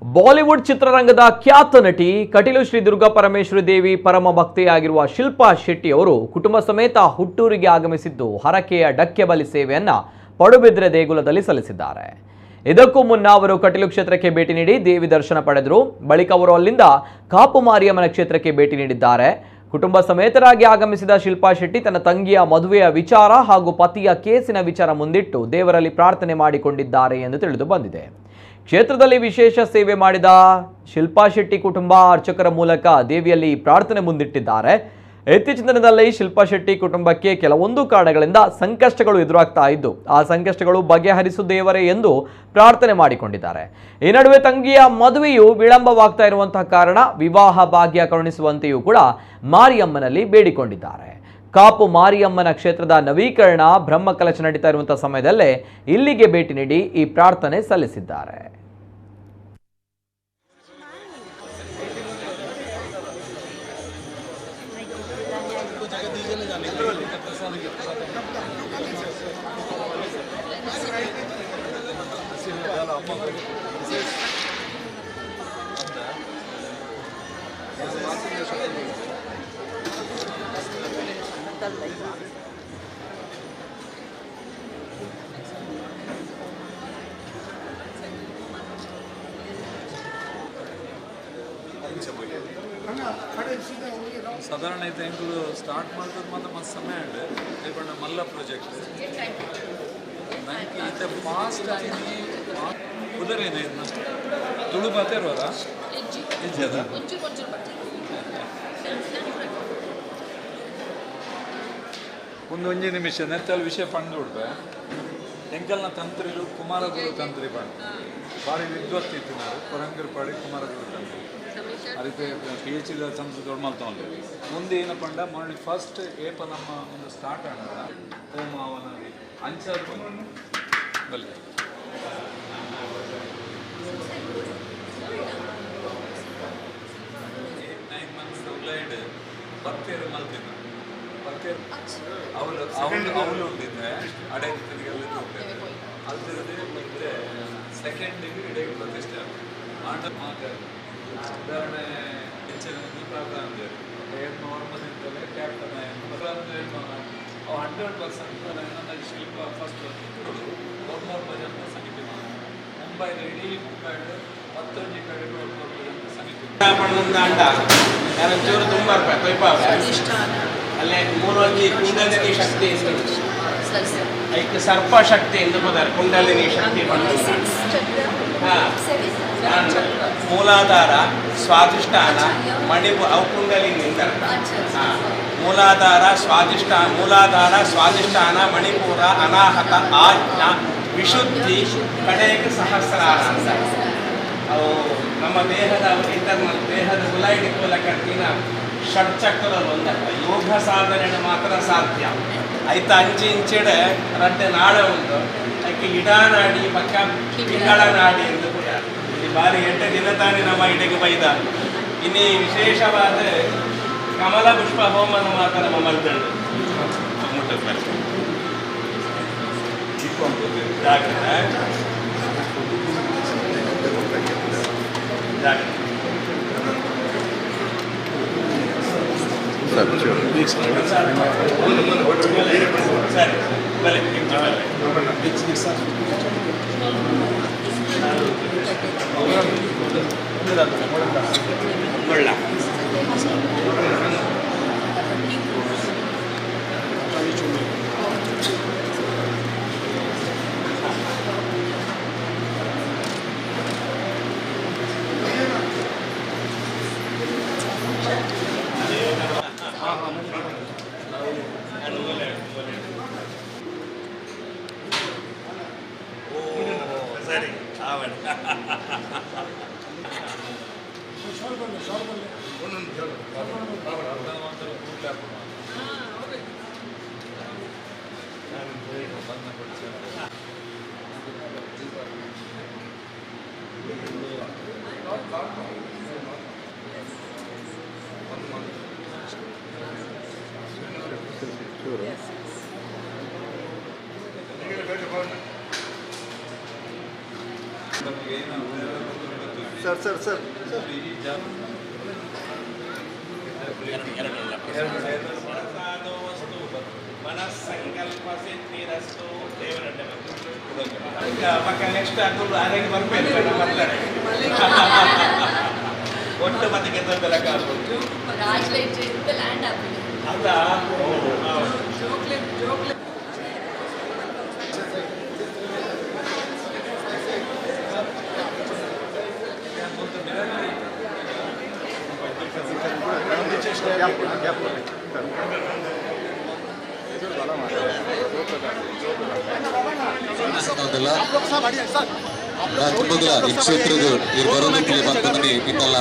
Bollywood ಚಿತ್ರರಂಗದ ಖ್ಯಾತ ನಟಿ ಕಟೀಲು ಶ್ರೀ ದುರ್ಗಾ ಪರಮೇಶ್ವರಿ ದೇವಿ ಪರಮ ಭಕ್ತೆಯಾಗಿರುವ ಶಿಲ್ಪಾ ಶೆಟ್ಟಿ ಅವರು ಕುಟುಂಬ ಸಮೇತ ಹುಟ್ಟೂರಿಗೆ ಆಗಮಿಸಿದ್ದು ಹರಕೆಯ ಡಕ್ಕೆಬಲಿ ಸೇವೆಯನ್ನ ಪಡುಬಿದ್ರೆ ದೇಗುಲದಲ್ಲಿ ಸಲ್ಲಿಸಿದ್ದಾರೆ. ಇದಕ್ಕೂ ಮುನ್ನ ಅವರು ಕಟೀಲು ಕ್ಷೇತ್ರಕ್ಕೆ ಭೇಟಿ ನೀಡಿ ದೇವಿ ದರ್ಶನ ಪಡೆದರು. ಬಳಿಕ ಅವರು ಅಲ್ಲಿಂದ ಕಾಪು ಮಾರಿಯಮ್ಮನ ಕ್ಷೇತ್ರಕ್ಕೆ ಭೇಟಿ ನೀಡಿದ್ದಾರೆ. ಕುಟುಂಬ ಸಮೇತರಾಗಿ ಆಗಮಿಸಿದ ಶಿಲ್ಪಾ ಶೆಟ್ಟಿ ತನ್ನ ತಂಗಿಯ ಮದುವೆಯ ವಿಚಾರ ಹಾಗೂ ಪತಿಯ ಕೇಸಿನ ವಿಚಾರ ಮುಂದಿಟ್ಟು ದೇವರಲ್ಲಿ ಪ್ರಾರ್ಥನೆ ಮಾಡಿಕೊಂಡಿದ್ದಾರೆ ಎಂದು ತಿಳಿದು ಬಂದಿದೆ. ಕ್ಷೇತ್ರದಲ್ಲಿ ವಿಶೇಷ ಸೇವೆ ಮಾಡಿದ ಶಿಲ್ಪಾ ಶೆಟ್ಟಿ ಕುಟುಂಬ ಅರ್ಚಕರ ಮೂಲಕ ದೇವಿಯಲ್ಲಿ ಪ್ರಾರ್ಥನೆ ಮುಂದಿಟ್ಟಿದ್ದಾರೆ. ಇತ್ತೀಚಿನ ದಿನದಲ್ಲಿ ಶಿಲ್ಪಾ ಶೆಟ್ಟಿ ಕುಟುಂಬಕ್ಕೆ ಕೆಲವೊಂದು ಕಾರಣಗಳಿಂದ ಸಂಕಷ್ಟಗಳು ಎದುರಾಗ್ತಾ ಇದ್ದು ಆ ಸಂಕಷ್ಟಗಳು ಬಗೆಹರಿಸು ದೇವರೇ ಎಂದು ಪ್ರಾರ್ಥನೆ ಮಾಡಿಕೊಂಡಿದ್ದಾರೆ. ಈ ನಡುವೆ ತಂಗಿಯ ಮದುವೆಯು ವಿಳಂಬವಾಗ್ತಾ ಇರುವಂತಹ ಕಾರಣ ವಿವಾಹ ಭಾಗ್ಯ ಕರುಣಿಸುವಂತೆಯೂ ಕೂಡ ಮಾರಿಯಮ್ಮನಲ್ಲಿ ಬೇಡಿಕೊಂಡಿದ್ದಾರೆ. ಕಾಪು ಮಾರಿಯಮ್ಮನ ಕ್ಷೇತ್ರದ ನವೀಕರಣ ಬ್ರಹ್ಮಕಲಶ ನಡೀತಾ ಇರುವಂತಹ ಸಮಯದಲ್ಲೇ ಇಲ್ಲಿಗೆ ಭೇಟಿ ನೀಡಿ ಈ ಪ್ರಾರ್ಥನೆ ಸಲ್ಲಿಸಿದ್ದಾರೆ. ಸಾಧಾರಣ ಐತೆ ಎಂಕ್ಲು ಸ್ಟಾರ್ಟ್ ಮಾಡಿದ್ರೆ ಮಾತ್ರ ಮಸ್ತ್ ಸಮಯ ಉಂಟು ಇಪ್ಪಣ್ಣ ಮಲ್ಲ ಪ್ರಾಜೆಕ್ಟ್ ನನಗೆ ಈತ ಫಾಸ್ಟ್ ಆಗಿ ಕುದುರೇನೆ ತುಳು ಬಾತೆ ಇರುವಲ್ಲ ಇಜ್ಜದ ಒಂದೊಂದು ನಿಮಿಷ ನೆತ್ತಲ್ಲಿ ವಿಷಯ ಪಂಡು ಉಡ್ಬೆ ಎಂಕಲ್ನ ತಂತ್ರಿಲು ಕುಮಾರಗುರು ತಂತ್ರಿ ಪಂಡು ಭಾರಿ ವಿದ್ವತ್ತಿತ್ತು ನಾವು ಕೊರಂಗರ್ಪಾಡಿ ಕುಮಾರಗುರು ತಂತ್ರಿ ಅದಕ್ಕೆ PhD ಸಂಸ್ಕೃತ ಮಾಡ್ತಾ ಮುಂದೆ ಏನಪ್ಪ ಅಂಡ ಮೊನ್ನೆ ಫಸ್ಟ್ ಏಪ ನಮ್ಮ ಒಂದು ಸ್ಟಾರ್ಟ್ ಆಡಲ್ಲ ಹೋಮ ಅವನ ಅಂಚರು ಬಲ್ಲಿ 8-9 months ಉಳ್ಳಾಯ್ಡು ಬರ್ತೇರು ಮಲ್ತಿದ್ದ ಬರ್ತೇರು ಅವಳು ಉಂಡಿದ್ದೆ ಅಡೆಗೆಲ್ಲ ಅಲ್ದಿರದೆ ಮತ್ತೆ ಸೆಕೆಂಡ್ ಡಿಗ್ರಿ ಇಡೀ ಪ್ರತಿಷ್ಠೆ ಆಟ ಮಾತಾಡ ಉದಾಹರಣೆ ಹೆಚ್ಚಿನ ದೀಪಾವಳಿ ಅಂದರೆ ನಾರ್ಮಲ್ ಇರ್ತವೆ ಕ್ಯಾಪ್ಟನ್ ಅವು 100% ನನಗೆ ಶಿಲ್ಪ ಫಸ್ಟ್ ಒನ್ನೂರು ಭಜನ ಸಮಿತಿ ಮುಂಬೈದ ಇಡೀ ಮುಂಬೈಡು 11 ಕಡೆ 11 ಭಜನ ಸಮಿತಿ ಚೂರು ತುಂಬ ಅಲ್ಲೇ ಮೂರೊಂದು ಕುಂಡಲಿನಿ ಶಕ್ತಿ ಐದು ಸರ್ಪ ಶಕ್ತಿ ಎಂದು ಬಂದಾರೆ. ಕುಂಡಲಿನಿ ಶಕ್ತಿ ಮೂಲಾಧಾರ ಸ್ವಾಧಿಷ್ಠಾನ ಮಣಿಪುರ ಅವು ಕುಂಡಲಿನಿಂದ ಮೂಲಾಧಾರ ಸ್ವಾಧಿಷ್ಠಾನ ಮಣಿಪುರ ಅನಾಹತ ಆಜ್ಞಾ ವಿಶುದ್ಧಿ ಕಡೆಗೆ ಸಹಸ್ರಾರ ಅಂತ ಅವು ನಮ್ಮ ದೇಹದ ಇಂಟರ್ನಲ್ ದೇಹದ ಗುಲಾಯಿಡಿಕೋಲ ಕಟ್ಟಿನ ಷಡ್ಚಕ್ರದಲ್ಲಿ ಒಂದಲ್ಲ ಯೋಗ ಸಾಧನೆ ಮಾತ್ರ ಸಾಧ್ಯ ಐತ ಅಂಚಿ ಇಂಚಿಡೆ ರಡ್ಡೆ ನಾಡ ಉಂಟು ಅದಕ್ಕೆ ಇಡಾನಾಡಿ ಪಕ್ಕ ಪಿಂಗಳ ನಾಡಿ ಎಂದು ಕೂಡ ಇದು ಬಾರಿ 8 ದಿನ ತಾನೇ ನಮ್ಮ ಇಡೆಗೆ ಬೈದ ಇನ್ನೇ ವಿಶೇಷವಾದ ಕಮಲ ಪುಷ್ಪ ಹೋಮನ ಮಾತ್ರ ನಮ್ಮ ಮಲ್ದಂಡು ಮುಟ್ಟಕ್ಕೆ ಸರಿ ಬಲೆ ಒಳ್ಳ ಸರಿ ಆವಣ ಸರ್ ಮನಸ್ಸಂಕಲ್ಪ ಸಿದ್ಧಿರಸ್ತು ದೇವರಡ್ಡೆ ಮಕ್ಕ ನೆಕ್ಸ್ಟ್ ಅದು ಅರೆಗೆ ಬರ್ಬೇಕು ಒಟ್ಟು ಮತ್ತೆ ಗೆದ್ದ ಬೆಲಕ ಅದಾ ರಾಜಮಂಗಲ ಈ ಕ್ಷೇತ್ರದ ಈ ಬರೋದಕ್ಕೆ ಬಂದು ಇಟ್ಟಲ್ಲ